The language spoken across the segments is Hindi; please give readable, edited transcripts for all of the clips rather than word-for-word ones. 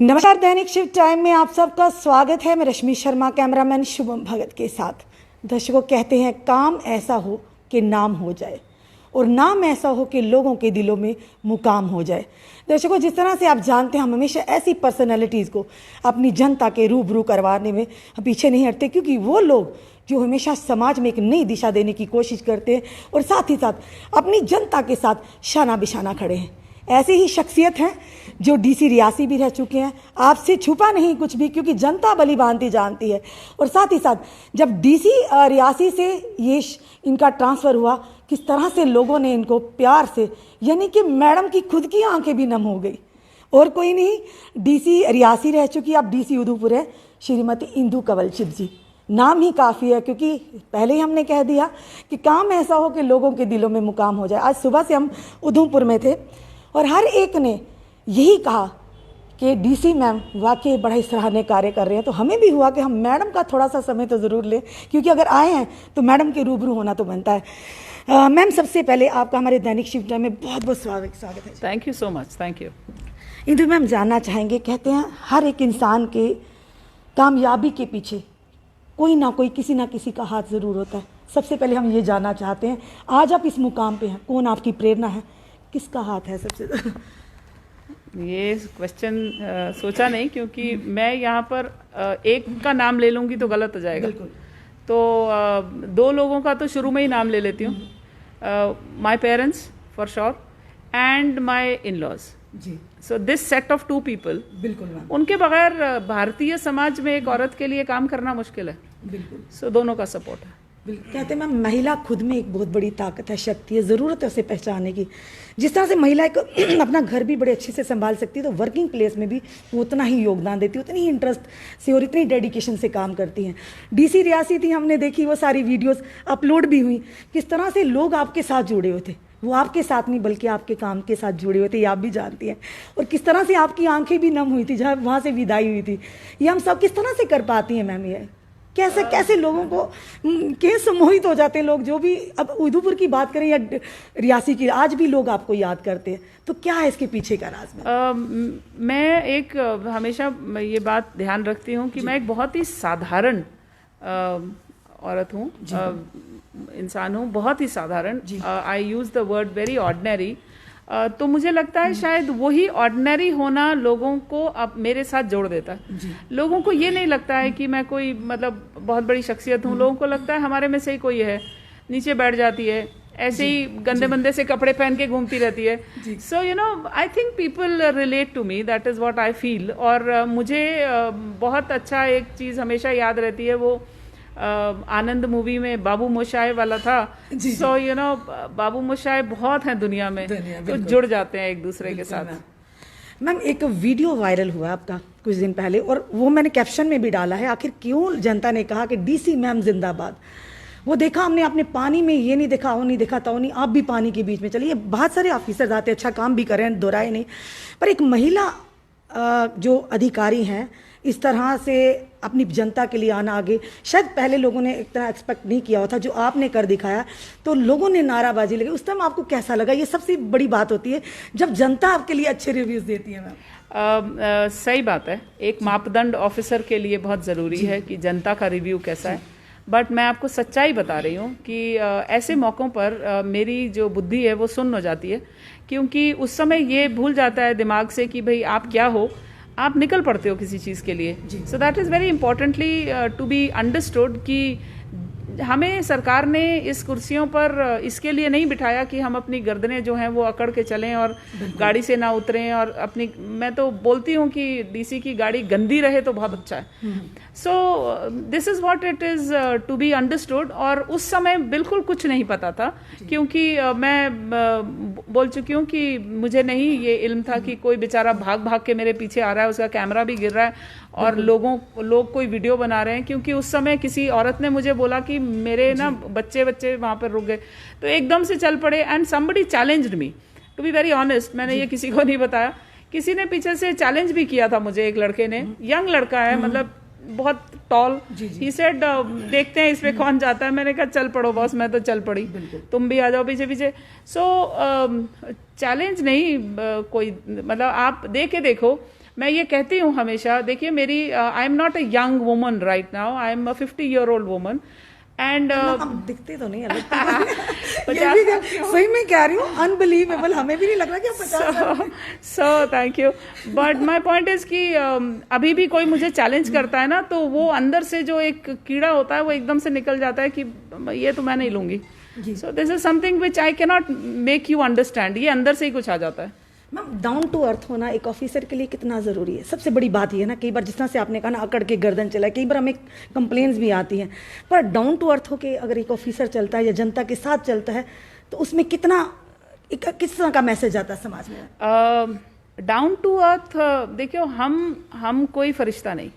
नमस्कार, दैनिक शिव टाइम में आप सबका स्वागत है। मैं रश्मि शर्मा, कैमरामैन शुभम भगत के साथ। दर्शकों, कहते हैं काम ऐसा हो कि नाम हो जाए और नाम ऐसा हो कि लोगों के दिलों में मुकाम हो जाए। दर्शकों, जिस तरह से आप जानते हैं, हम हमेशा ऐसी पर्सनैलिटीज़ को अपनी जनता के रूबरू करवाने में पीछे नहीं हटते, क्योंकि वो लोग जो हमेशा समाज में एक नई दिशा देने की कोशिश करते हैं और साथ ही साथ अपनी जनता के साथ शाना बिशाना खड़े हैं। ऐसे ही शख्सियत हैं जो डीसी रियासी भी रह चुके हैं। आपसे छुपा नहीं कुछ भी, क्योंकि जनता भली भांति जानती है। और साथ ही साथ जब डीसी रियासी से ये इनका ट्रांसफ़र हुआ, किस तरह से लोगों ने इनको प्यार से, यानी कि मैडम की खुद की आंखें भी नम हो गई। और कोई नहीं, डीसी रियासी रह चुकी, अब डीसी उदयपुर है श्रीमती इंदु कंवल जी। नाम ही काफ़ी है, क्योंकि पहले ही हमने कह दिया कि काम ऐसा हो कि लोगों के दिलों में मुकाम हो जाए। आज सुबह से हम उधमपुर में थे और हर एक ने यही कहा कि डीसी मैम वाकई बड़ा ही सराहनीय कार्य कर रहे हैं। तो हमें भी हुआ कि हम मैडम का थोड़ा सा समय तो ज़रूर लें, क्योंकि अगर आए हैं तो मैडम के रूबरू होना तो बनता है। मैम, सबसे पहले आपका हमारे दैनिक शिव टाइम में बहुत बहुत स्वागत है। Thank you so much. Thank you. Indu ma'am, जानना चाहेंगे, कहते हैं हर एक इंसान के कामयाबी के पीछे कोई ना कोई, किसी ना किसी का हाथ ज़रूर होता है। सबसे पहले हम ये जानना चाहते हैं, आज आप इस मुकाम पे हैं, कौन आपकी प्रेरणा है, किसका हाथ है सबसे ज़्यादा? ये क्वेश्चन सोचा नहीं, क्योंकि मैं यहाँ पर एक का नाम ले लूँगी तो गलत हो जाएगा। तो दो लोगों का तो शुरू में ही नाम ले लेती हूँ। My parents for sure and my in laws जी। So this set of two people, बिल्कुल, उनके बगैर भारतीय समाज में एक औरत के लिए काम करना मुश्किल है। बिल्कुल। सो दोनों का सपोर्ट है। कहते हैं मैम, महिला खुद में एक बहुत बड़ी ताकत है, शक्ति है, ज़रूरत है उसे पहचानने की। जिस तरह से महिला एक अपना घर भी बड़े अच्छे से संभाल सकती है, तो वर्किंग प्लेस में भी वो उतना ही योगदान देती है, उतनी ही इंटरेस्ट से और इतनी डेडिकेशन से काम करती हैं। डीसी रियासी थी, हमने देखी, वो सारी वीडियोस अपलोड भी हुई, किस तरह से लोग आपके साथ जुड़े हुए थे। वो आपके साथ नहीं बल्कि आपके काम के साथ जुड़े हुए थे, ये आप भी जानती हैं। और किस तरह से आपकी आंखें भी नम हुई थी जहाँ वहाँ से विदाई हुई थी। ये हम सब किस तरह से कर पाती हैं मैम? ये कैसे कैसे लोगों को कैसे मोहित हो जाते हैं लोग, जो भी अब उधमपुर की बात करें या रियासी की, आज भी लोग आपको याद करते हैं। तो क्या है इसके पीछे का राज में? मैं एक हमेशा ये बात ध्यान रखती हूँ कि मैं एक बहुत ही साधारण औरत हूँ, इंसान हूँ, बहुत ही साधारण। I use the word very ordinary. तो मुझे लगता है शायद वही ऑर्डिनरी होना लोगों को अब मेरे साथ जोड़ देता है। लोगों को ये नहीं लगता है कि मैं कोई मतलब बहुत बड़ी शख्सियत हूँ। लोगों को लगता है हमारे में से ही कोई है, नीचे बैठ जाती है, ऐसे ही गंदे मंदे से कपड़े पहन के घूमती रहती है। So you know, I think people relate to me, that is what I feel. और मुझे बहुत अच्छा एक चीज़ हमेशा याद रहती है, वो आनंद मूवी में बाबू मोशाय वाला था। सो यू नो, बाबू मोशाय बहुत हैं दुनिया में, तो जुड़ जाते हैं एक दूसरे के साथ। मैम, एक वीडियो वायरल हुआ आपका कुछ दिन पहले, और वो मैंने कैप्शन में भी डाला है, आखिर क्यों जनता ने कहा कि डीसी मैम जिंदाबाद। वो देखा हमने, अपने पानी में ये नहीं देखा, वो नहीं देखा, तो नहीं, आप भी पानी के बीच में चलिए। बहुत सारे ऑफिसर्स आते हैं, अच्छा काम भी कर रहे हैं, दोहराए नहीं, पर एक महिला जो अधिकारी हैं, इस तरह से अपनी जनता के लिए आना आगे, शायद पहले लोगों ने इतना एक्सपेक्ट नहीं किया हुआ था। जो आपने कर दिखाया, तो लोगों ने नाराबाजी लगी। उस टाइम आपको कैसा लगा? ये सबसे बड़ी बात होती है जब जनता आपके लिए अच्छे रिव्यूज़ देती है मैम। सही बात है, एक मापदंड ऑफिसर के लिए बहुत ज़रूरी है कि जनता का रिव्यू कैसा है। बट मैं आपको सच्चाई बता रही हूँ कि ऐसे मौक़ों पर मेरी जो बुद्धि है वो सुन्न हो जाती है, क्योंकि उस समय ये भूल जाता है दिमाग से कि भाई आप क्या हो, आप निकल पड़ते हो किसी चीज़ के लिए। So that is very importantly to be understood कि हमें सरकार ने इस कुर्सियों पर इसके लिए नहीं बिठाया कि हम अपनी गर्दनें जो हैं वो अकड़ के चलें और गाड़ी से ना उतरें। और अपनी, मैं तो बोलती हूँ कि डीसी की गाड़ी गंदी रहे तो बहुत अच्छा है। So this is what it is to be understood. और उस समय बिल्कुल कुछ नहीं पता था, क्योंकि मैं बोल चुकी हूँ कि मुझे नहीं ये इल्म था कि कोई बेचारा भाग भाग के मेरे पीछे आ रहा है, उसका कैमरा भी गिर रहा है और लोग कोई वीडियो बना रहे हैं। क्योंकि उस समय किसी औरत ने मुझे बोला कि मेरे ना बच्चे वहाँ पर रुक गए, तो एकदम से चल पड़े। And somebody challenged me, to be very honest, मैंने ये किसी को नहीं बताया, किसी ने पीछे से चैलेंज भी किया था मुझे। एक लड़के ने, यंग लड़का है, मतलब बहुत टॉल, ही सेड देखते हैं इसमें कौन जाता है। मैंने कहा चल पड़ो बॉस, मैं तो चल पड़ी, तुम भी आ जाओ पीछे पीछे। सो चैलेंज नहीं कोई, मतलब आप दे के देखो, मैं ये कहती हूँ हमेशा, देखिए मेरी I am not a young woman right now, I am a 50-year-old woman and आप दिखते तो नहीं है, सही में कह रही हूँ, अनबिलीवेबल, हमें भी नहीं लग रहा कि आप 50। So thank you, but my point is कि अभी भी कोई मुझे चैलेंज करता है ना, तो वो अंदर से जो एक कीड़ा होता है वो एकदम से निकल जाता है कि ये तो मैं नहीं लूंगी। So this is something which I can not make you understand, ये अंदर से ही कुछ आ जाता है। मैम, डाउन टू अर्थ होना एक ऑफिसर के लिए कितना ज़रूरी है? सबसे बड़ी बात ये है ना, कई बार जिस तरह से आपने कहा ना, अकड़ के गर्दन चला है, कई बार हमें कंप्लेंट्स भी आती हैं, पर डाउन टू अर्थ होके अगर एक ऑफिसर चलता है या जनता के साथ चलता है तो उसमें कितना किस तरह का मैसेज आता है समाज में? डाउन टू अर्थ, देखियो हम कोई फरिश्ता नहीं।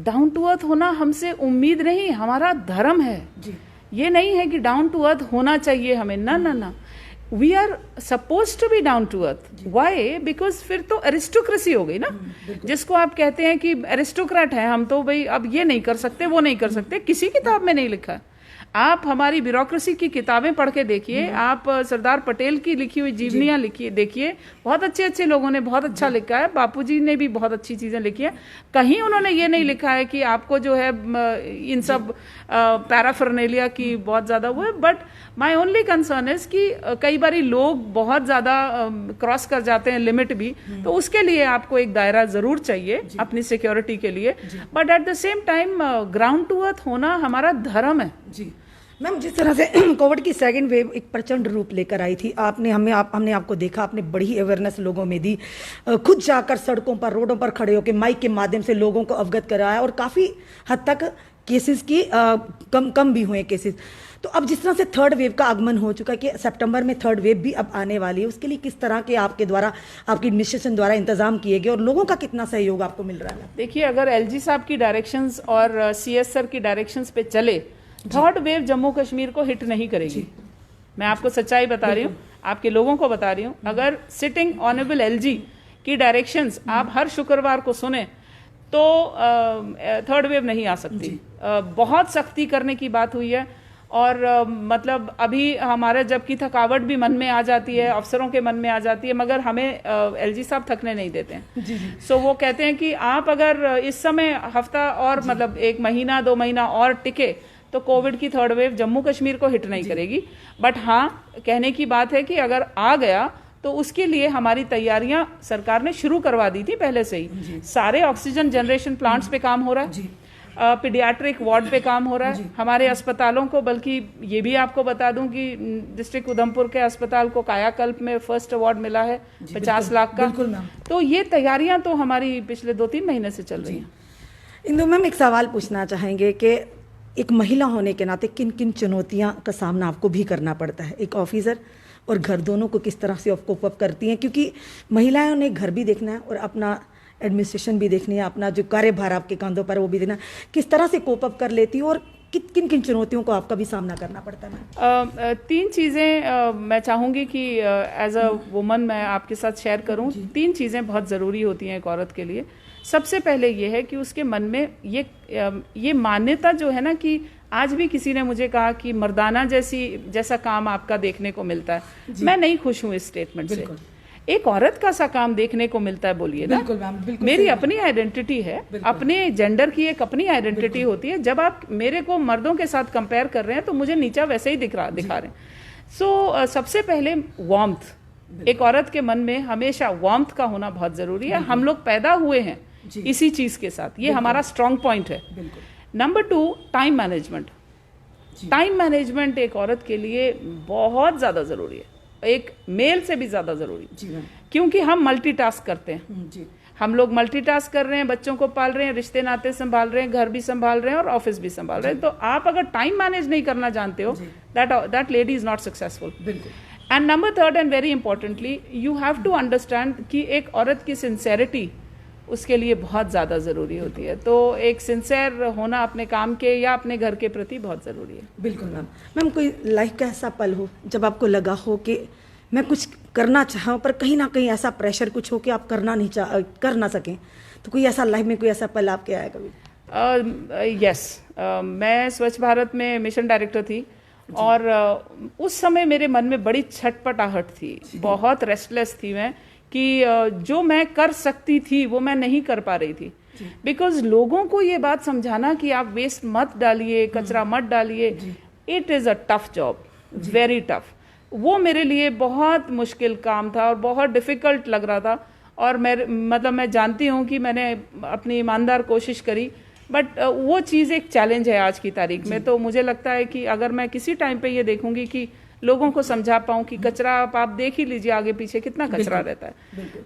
डाउन टू अर्थ होना हमसे उम्मीद नहीं, हमारा धर्म है जी। ये नहीं है कि डाउन टू अर्थ होना चाहिए हमें, ना ना ना, we are suppose to be down to earth. Why? Because फिर तो एरिस्टोक्रेसी हो गई ना, जिसको आप कहते हैं कि एरिस्टोक्रेट है हम, तो भाई अब ये नहीं कर सकते, वो नहीं कर सकते, किसी किताब में नहीं लिखा है। आप हमारी ब्यूरोक्रेसी की किताबें पढ़ के देखिए, आप सरदार पटेल की लिखी हुई जीवनियां लिखिए, देखिए, बहुत अच्छे अच्छे लोगों ने बहुत अच्छा लिखा है, बापूजी ने भी बहुत अच्छी चीजें लिखी है। कहीं उन्होंने ये नहीं लिखा है कि आपको जो है इन सब पैराफर्नेलिया की बहुत ज्यादा वो है। But my only concern is कि कई बारी लोग बहुत ज्यादा क्रॉस कर जाते हैं लिमिट भी, तो उसके लिए आपको एक दायरा जरूर चाहिए अपनी सिक्योरिटी के लिए, but at the same time ground to earth होना हमारा धर्म है। जी मैम, जिस तरह से कोविड की सेकंड वेव एक प्रचंड रूप लेकर आई थी, हमने आपको देखा, आपने बड़ी अवेयरनेस लोगों में दी, खुद जाकर सड़कों पर, रोडों पर खड़े होकर माइक के माध्यम से लोगों को अवगत कराया, और काफ़ी हद तक केसेस की कम भी हुए केसेस। तो अब जिस तरह से थर्ड वेव का आगमन हो चुका है कि सितंबर में थर्ड वेव भी अब आने वाली है, उसके लिए किस तरह के आपके द्वारा, आपकी एडमिनिस्ट्रेशन द्वारा इंतजाम किए गए और लोगों का कितना सहयोग आपको मिल रहा है? देखिए, अगर एलजी साहब की डायरेक्शंस और सीएस सर की डायरेक्शंस पे चले, थर्ड वेव जम्मू कश्मीर को हिट नहीं करेगी। मैं आपको सच्चाई बता रही हूँ, आपके लोगों को बता रही हूँ। अगर सिटिंग ऑनरेबल एलजी की डायरेक्शंस आप हर शुक्रवार को सुने तो थर्ड वेव नहीं आ सकती। बहुत सख्ती करने की बात हुई है, और मतलब अभी हमारे जबकि थकावट भी मन में आ जाती है, अफसरों के मन में आ जाती है, मगर हमें एलजी साहब थकने नहीं देते हैं। सो वो कहते हैं कि आप अगर इस समय हफ्ता और मतलब 1 महीना 2 महीना और टिके तो कोविड की थर्ड वेव जम्मू कश्मीर को हिट नहीं करेगी। बट हाँ, कहने की बात है कि अगर आ गया तो उसके लिए हमारी तैयारियां सरकार ने शुरू करवा दी थी पहले से ही। सारे ऑक्सीजन जनरेशन प्लांट्स पे काम हो रहा है, पीडियाट्रिक वार्ड पे काम हो रहा है, हमारे अस्पतालों को, बल्कि ये भी आपको बता दूं कि डिस्ट्रिक्ट उधमपुर के अस्पताल को कायाकल्प में फर्स्ट अवार्ड मिला है 50 लाख का। तो ये तैयारियां तो हमारी पिछले 2-3 महीने से चल रही हैं। इंदु मैम, एक सवाल पूछना चाहेंगे कि एक महिला होने के नाते किन किन चुनौतियां का सामना आपको भी करना पड़ता है? एक ऑफिसर और घर दोनों को किस तरह से आप कोप अप करती हैं? क्योंकि महिलाओं ने घर भी देखना है और अपना एडमिनिस्ट्रेशन भी देखनी है, अपना जो कार्यभार आपके कंधों पर वो भी देखना, किस तरह से कोप अप कर लेती है और किन किन चुनौतियों को आपका भी सामना करना पड़ता है? 3 चीज़ें मैं चाहूँगी कि एज अ वुमन मैं आपके साथ शेयर करूँ। 3 चीज़ें बहुत ज़रूरी होती हैं एक औरत के लिए। सबसे पहले ये है कि उसके मन में ये मान्यता जो है ना, कि आज भी किसी ने मुझे कहा कि मर्दाना जैसा काम आपका देखने को मिलता है। मैं नहीं खुश हूँ इस स्टेटमेंट से। एक औरत का सा काम देखने को मिलता है, बोलिए ना। मेरी अपनी आइडेंटिटी है, अपने जेंडर की एक अपनी आइडेंटिटी होती है। जब आप मेरे को मर्दों के साथ कंपेयर कर रहे हैं तो मुझे नीचा वैसे ही दिखा रहे हैं। सो सबसे पहले वार्मथ, एक औरत के मन में हमेशा वार्मथ का होना बहुत जरूरी है। हम लोग पैदा हुए हैं इसी चीज के साथ, ये हमारा स्ट्रॉन्ग पॉइंट है। Number 2, time management. Time management एक औरत के लिए बहुत ज्यादा जरूरी है, एक मेल से भी ज्यादा जरूरी, क्योंकि हम मल्टीटास्क करते हैं। हम लोग मल्टीटास्क कर रहे हैं, बच्चों को पाल रहे हैं, रिश्ते नाते संभाल रहे हैं, घर भी संभाल रहे हैं और ऑफिस भी संभाल रहे हैं। तो आप अगर टाइम मैनेज नहीं करना जानते हो, that lady is not successful. And number 3 and very importantly, you have to understand कि एक औरत की सिंसेरिटी उसके लिए बहुत ज़्यादा ज़रूरी होती है। तो एक सिंसेयर होना अपने काम के या अपने घर के प्रति बहुत ज़रूरी है। बिल्कुल मैम, कोई लाइफ का ऐसा पल हो जब आपको लगा हो कि मैं कुछ करना चाहूँ पर कहीं ना कहीं ऐसा प्रेशर कुछ हो कि आप कर ना सकें, तो कोई ऐसा लाइफ में कोई ऐसा पल आपके आया कभी? यस, मैं स्वच्छ भारत में मिशन डायरेक्टर थी और उस समय मेरे मन में बड़ी छटपटाहट थी, बहुत रेस्टलेस थी मैं कि जो मैं कर सकती थी वो मैं नहीं कर पा रही थी, बिकॉज लोगों को ये बात समझाना कि आप वेस्ट मत डालिए, कचरा मत डालिए, it is a tough job, very tough. वो मेरे लिए बहुत मुश्किल काम था और बहुत डिफ़िकल्ट लग रहा था, और मैं जानती हूँ कि मैंने अपनी ईमानदार कोशिश करी, बट वो चीज़ एक चैलेंज है आज की तारीख में। तो मुझे लगता है कि अगर मैं किसी टाइम पे ये देखूंगी कि लोगों को समझा पाऊँ कि कचरा आप देख ही लीजिए आगे पीछे कितना कचरा रहता है,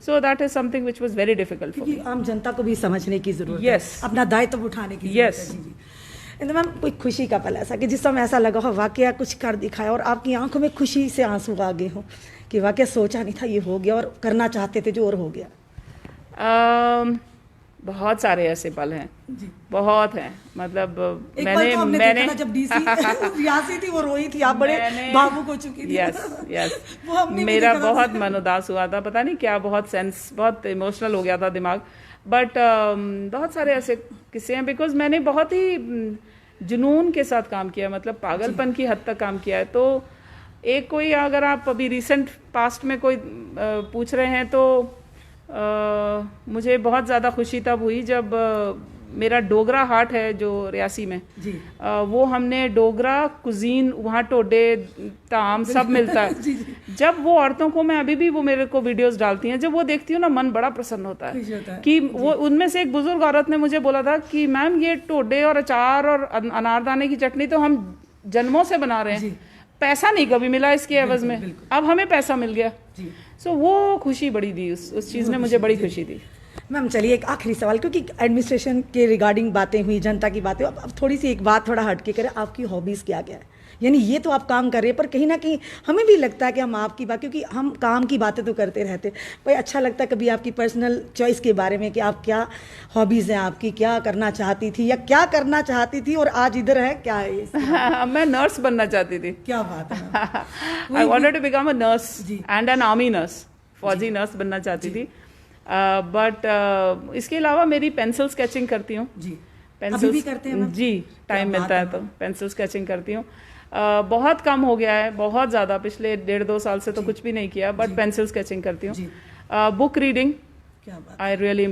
so that is something which was very difficult for me. आम जनता को भी समझने की जरूरत Yes. है, अपना दायित्व उठाने की जरूरत है। जी जी। मैम, कोई खुशी का पल ऐसा कि जिस समय ऐसा लगा हो वाकया कुछ कर दिखाया और आपकी आंखों में खुशी से आंसू आ गए हो कि वाकया सोचा नहीं था ये हो गया और करना चाहते थे जो और हो गया? बहुत सारे ऐसे पल हैं, बहुत हैं। मतलब एक पल तो हमने देखा था जब डीसी रियासी थी, वो रोई थी, आप बड़े भावुक हो चुकी थी। यस वो हमने मेरा बहुत मन उदास हुआ था, पता नहीं क्या, बहुत इमोशनल हो गया था दिमाग। बट बहुत सारे ऐसे किस्से हैं, बिकॉज मैंने बहुत ही जुनून के साथ काम किया, मतलब पागलपन की हद तक काम किया है। तो एक कोई, अगर आप अभी रिसेंट पास्ट में कोई पूछ रहे हैं, तो मुझे बहुत ज़्यादा खुशी तब हुई जब मेरा डोगरा हाट है जो रियासी में जी। वो हमने डोगरा कुजीन, वहाँ टोडे ताम सब मिलता है। जी। जब वो औरतों को, मैं अभी भी वो मेरे को वीडियोस डालती हैं, जब वो देखती हूँ ना मन बड़ा प्रसन्न होता है कि वो, उनमें से एक बुजुर्ग औरत ने मुझे बोला था कि मैम ये टोडे और अचार और अनारदाने की चटनी तो हम जन्मों से बना रहे हैं, पैसा नहीं कभी मिला इसके एवज में, अब हमें पैसा मिल गया। सो वो खुशी बड़ी दी, उस चीज़ ने मुझे बड़ी खुशी दी। मैम चलिए एक आखिरी सवाल, क्योंकि एडमिनिस्ट्रेशन के रिगार्डिंग बातें हुई, जनता की बातें, अब थोड़ी सी एक बात थोड़ा हट के करें, आपकी हॉबीज़ क्या क्या है? यानी ये तो आप काम कर रहे हैं, पर कहीं ना कहीं हमें भी लगता है कि हम आपकी बात, क्योंकि हम काम की बातें तो करते रहते, भाई अच्छा लगता है कभी आपकी पर्सनल चॉइस के बारे में कि आप क्या हॉबीज़ हैं आपकी, क्या करना चाहती थी या क्या करना चाहती थी और आज इधर है, क्या है ये? मैं नर्स बनना चाहती थी। क्या बात है। I wanted to become a nurse and an army nurse, फौजी नर्स बनना चाहती थी। बट इसके अलावा मेरी पेंसिल स्केचिंग करती हूँ जी। अभी भी करते हैं जी, टाइम मिलता है तो पेंसिल स्केचिंग करती हूँ। बहुत कम हो गया है, बहुत ज़्यादा, पिछले 1.5-2 साल से तो कुछ भी नहीं किया, बट पेंसिल स्केचिंग करती हूँ। Book reading, I really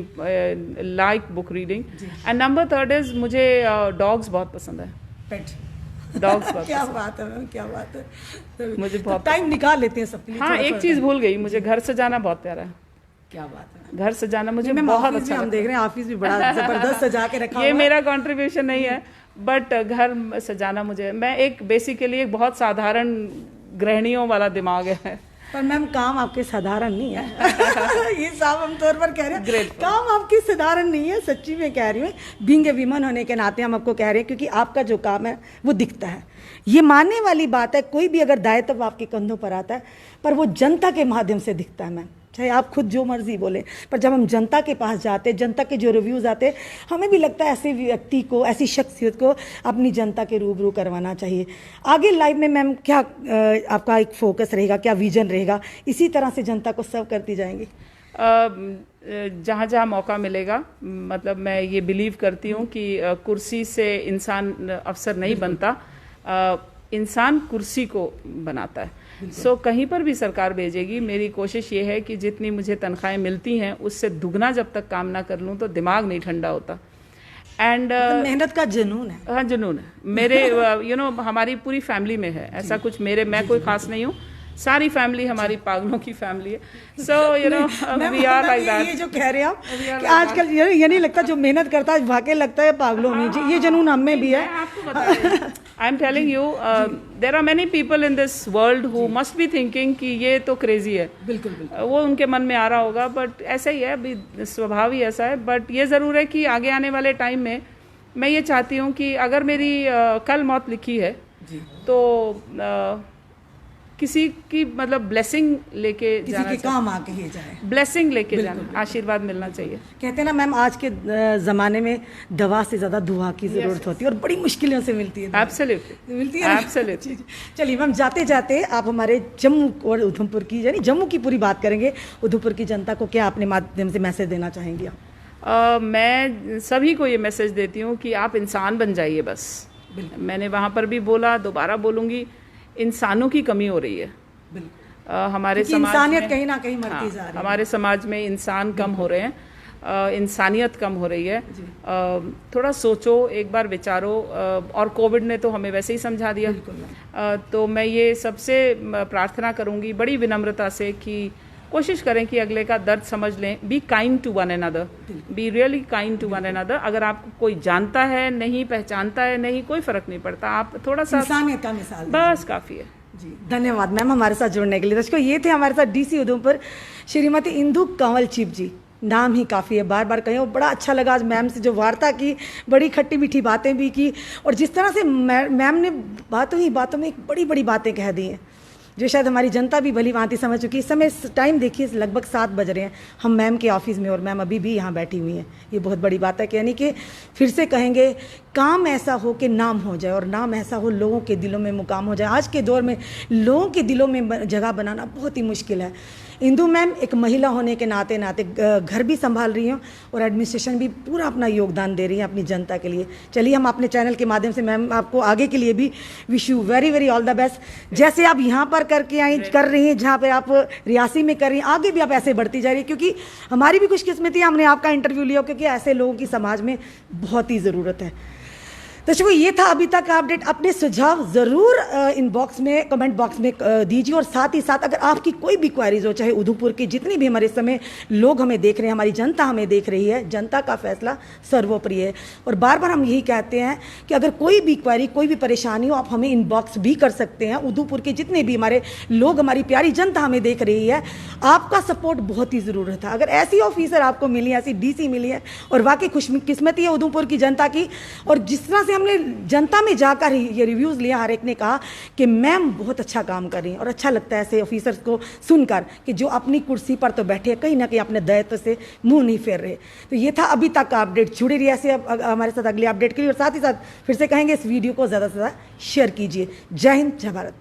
like book reading. And number 3 is मुझे डॉग्स बहुत पसंद है, पेट डॉग्स बहुत क्या बात है मैम, क्या बात है, मुझे बहुत टाइम निकाल लेते हैं सबके लिए। हाँ, एक चीज़ भूल गई, मुझे घर सजाना बहुत प्यारा है। क्या बात है, घर सजाना मुझे बहुत अच्छा। हम देख रहे हैं ऑफिस भी बड़ा जबरदस्त सजा के रखा ये मेरा कंट्रीब्यूशन नहीं है, बट घर सजाना मुझे, मैं एक बेसिकली एक बहुत साधारण गृहिणियों वाला दिमाग है। पर मैम काम आपके साधारण नहीं है ये साफ हम तौर पर कह रहे हैं, काम आपकी साधारण नहीं है, सच्ची में कह रही हूँ। बीइंग ए वीमन होने के नाते हम आपको कह रहे हैं, क्योंकि आपका जो काम है वो दिखता है, ये मानने वाली बात है। कोई भी अगर दायित्व आपके कंधों पर आता है, पर वो जनता के माध्यम से दिखता है मैम, चाहे आप खुद जो मर्जी बोले, पर जब हम जनता के पास जाते, जनता के जो रिव्यूज़ आते, हमें भी लगता है ऐसे व्यक्ति को, ऐसी शख्सियत को अपनी जनता के रूबरू करवाना चाहिए। आगे लाइफ में मैम क्या आपका एक फोकस रहेगा, क्या विजन रहेगा? इसी तरह से जनता को सर्व करती जाएंगी? जहाँ जहाँ मौका मिलेगा, मतलब मैं ये बिलीव करती हूँ कि कुर्सी से इंसान अफसर नहीं बनता, इंसान कुर्सी को बनाता है। सो कहीं पर भी सरकार भेजेगी, मेरी कोशिश ये है कि जितनी मुझे तनख्वाहें मिलती हैं उससे दुगना जब तक काम ना कर लूँ तो दिमाग नहीं ठंडा होता। एंड मेहनत का जुनून है। हाँ, जुनून है मेरे। यू नो हमारी पूरी फैमिली में है ऐसा कुछ, मैं कोई खास नहीं हूँ, सारी फैमिली हमारी पागलों की फैमिली है। So you know we are like that. ये जो कह रहे हैं आप कि आजकल ये नहीं लगता जो मेहनत करता है वाकई लगता है पागलों में, ये जुनून हम में भी है। I am telling you, there are many people in this world who must be thinking कि ये तो क्रेजी है। बिल्कुल बिल्कुल, वो उनके मन में आ रहा होगा, बट ऐसा ही है, अभी स्वभाव ही ऐसा है। बट ये ज़रूर है कि आगे आने वाले टाइम में मैं ये चाहती हूँ कि अगर मेरी कल मौत लिखी है तो किसी की मतलब ब्लेसिंग लेके जाना, किसी के काम आके ही जाए, ब्लेसिंग लेके जाना, आशीर्वाद मिलना चाहिए। कहते हैं ना मैम, आज के ज़माने में दवा से ज़्यादा दुआ की ज़रूरत होती है और बड़ी मुश्किलों से मिलती है। एब्सोल्युटली मिलती है, एब्सोल्युटली। चलिए मैम, जाते जाते आप हमारे जम्मू और उधमपुर की, यानी जम्मू की पूरी बात करेंगे, उधमपुर की जनता को क्या अपने माध्यम से मैसेज देना चाहेंगे आप? मैं सभी को ये मैसेज देती हूँ कि आप इंसान बन जाइए बस। मैंने वहाँ पर भी बोला, दोबारा बोलूँगी, इंसानों की कमी हो रही है। हमारे क्योंकि समाज इंसानियत में कहीं ना कहीं मरती हाँ, जा रही है। हमारे समाज में इंसान कम हो रहे हैं, इंसानियत कम हो रही है। थोड़ा सोचो, एक बार विचारो, और कोविड ने तो हमें वैसे ही समझा दिया। तो मैं ये सबसे प्रार्थना करूंगी बड़ी विनम्रता से कि कोशिश करें कि अगले का दर्द समझ लें। Be kind to one another, be really kind to one another. अगर आपको कोई जानता है नहीं, पहचानता है नहीं, कोई फर्क नहीं पड़ता, आप थोड़ा सा इंसानियत का मिसाल बस काफ़ी है। जी, धन्यवाद मैम हमारे साथ जुड़ने के लिए। दर्शकों, ये थे हमारे साथ डीसी उधमपुर श्रीमती इंदु कंवल चिप जी। नाम ही काफ़ी है, बार बार कहें, और बड़ा अच्छा लगा आज मैम से जो वार्ता की, बड़ी खट्टी मीठी बातें भी की, और जिस तरह से मैम ने बातों ही बातों में एक बड़ी बड़ी बातें कह दी हैं जो शायद हमारी जनता भी भली भांति समझ चुकी है। इस समय टाइम देखिए लगभग 7 बज रहे हैं, हम मैम के ऑफिस में, और मैम अभी भी यहाँ बैठी हुई हैं। ये बहुत बड़ी बात है कि यानी कि फिर से कहेंगे, काम ऐसा हो कि नाम हो जाए, और नाम ऐसा हो लोगों के दिलों में मुकाम हो जाए। आज के दौर में लोगों के दिलों में जगह बनाना बहुत ही मुश्किल है। इंदु मैम एक महिला होने के नाते घर भी संभाल रही हैं और एडमिनिस्ट्रेशन भी पूरा अपना योगदान दे रही हैं अपनी जनता के लिए। चलिए, हम अपने चैनल के माध्यम से मैम आपको आगे के लिए भी wish you very very all the best. जैसे आप यहाँ पर कर रही हैं, जहाँ पे आप रियासी में कर रही हैं, आगे भी आप ऐसे बढ़ती जा रही है, क्योंकि हमारी भी खुशकिस्मती है हमने आपका इंटरव्यू लिया, क्योंकि ऐसे लोगों की समाज में बहुत ही ज़रूरत है। दर्शकों, ये था अभी तक का अपडेट। अपने सुझाव ज़रूर इनबॉक्स में, कमेंट बॉक्स में दीजिए, और साथ ही साथ अगर आपकी कोई भी क्वारीज हो, चाहे उधमपुर की जितनी भी हमारे समय लोग हमें देख रहे हैं, हमारी जनता हमें देख रही है, जनता का फैसला सर्वोपरि है। और बार बार हम यही कहते हैं कि अगर कोई भी क्वारी, कोई भी परेशानी हो, आप हमें इनबॉक्स भी कर सकते हैं। उधमपुर के जितने भी हमारे लोग, हमारी प्यारी जनता हमें देख रही है, आपका सपोर्ट बहुत ही ज़रूरत है। अगर ऐसी ऑफिसर आपको मिली, ऐसी डीसी मिली है, और वाकई खुशकिस्मती है उधमपुर की जनता की। और जिस तरह से हमने जनता में जाकर ये रिव्यूज़ लिया, हर एक ने कहा कि मैम बहुत अच्छा काम कर रही हैं, और अच्छा लगता है ऐसे ऑफिसर्स को सुनकर कि जो अपनी कुर्सी पर तो बैठे हैं, कहीं ना कहीं अपने दायित्व से मुंह नहीं फेर रहे। तो ये था अभी तक का अपडेट। जुड़े रहिए ऐसे हमारे साथ अगले अपडेट के लिए, और साथ ही साथ फिर से कहेंगे इस वीडियो को ज़्यादा से ज़्यादा शेयर कीजिए। जय हिंद, जय भारत।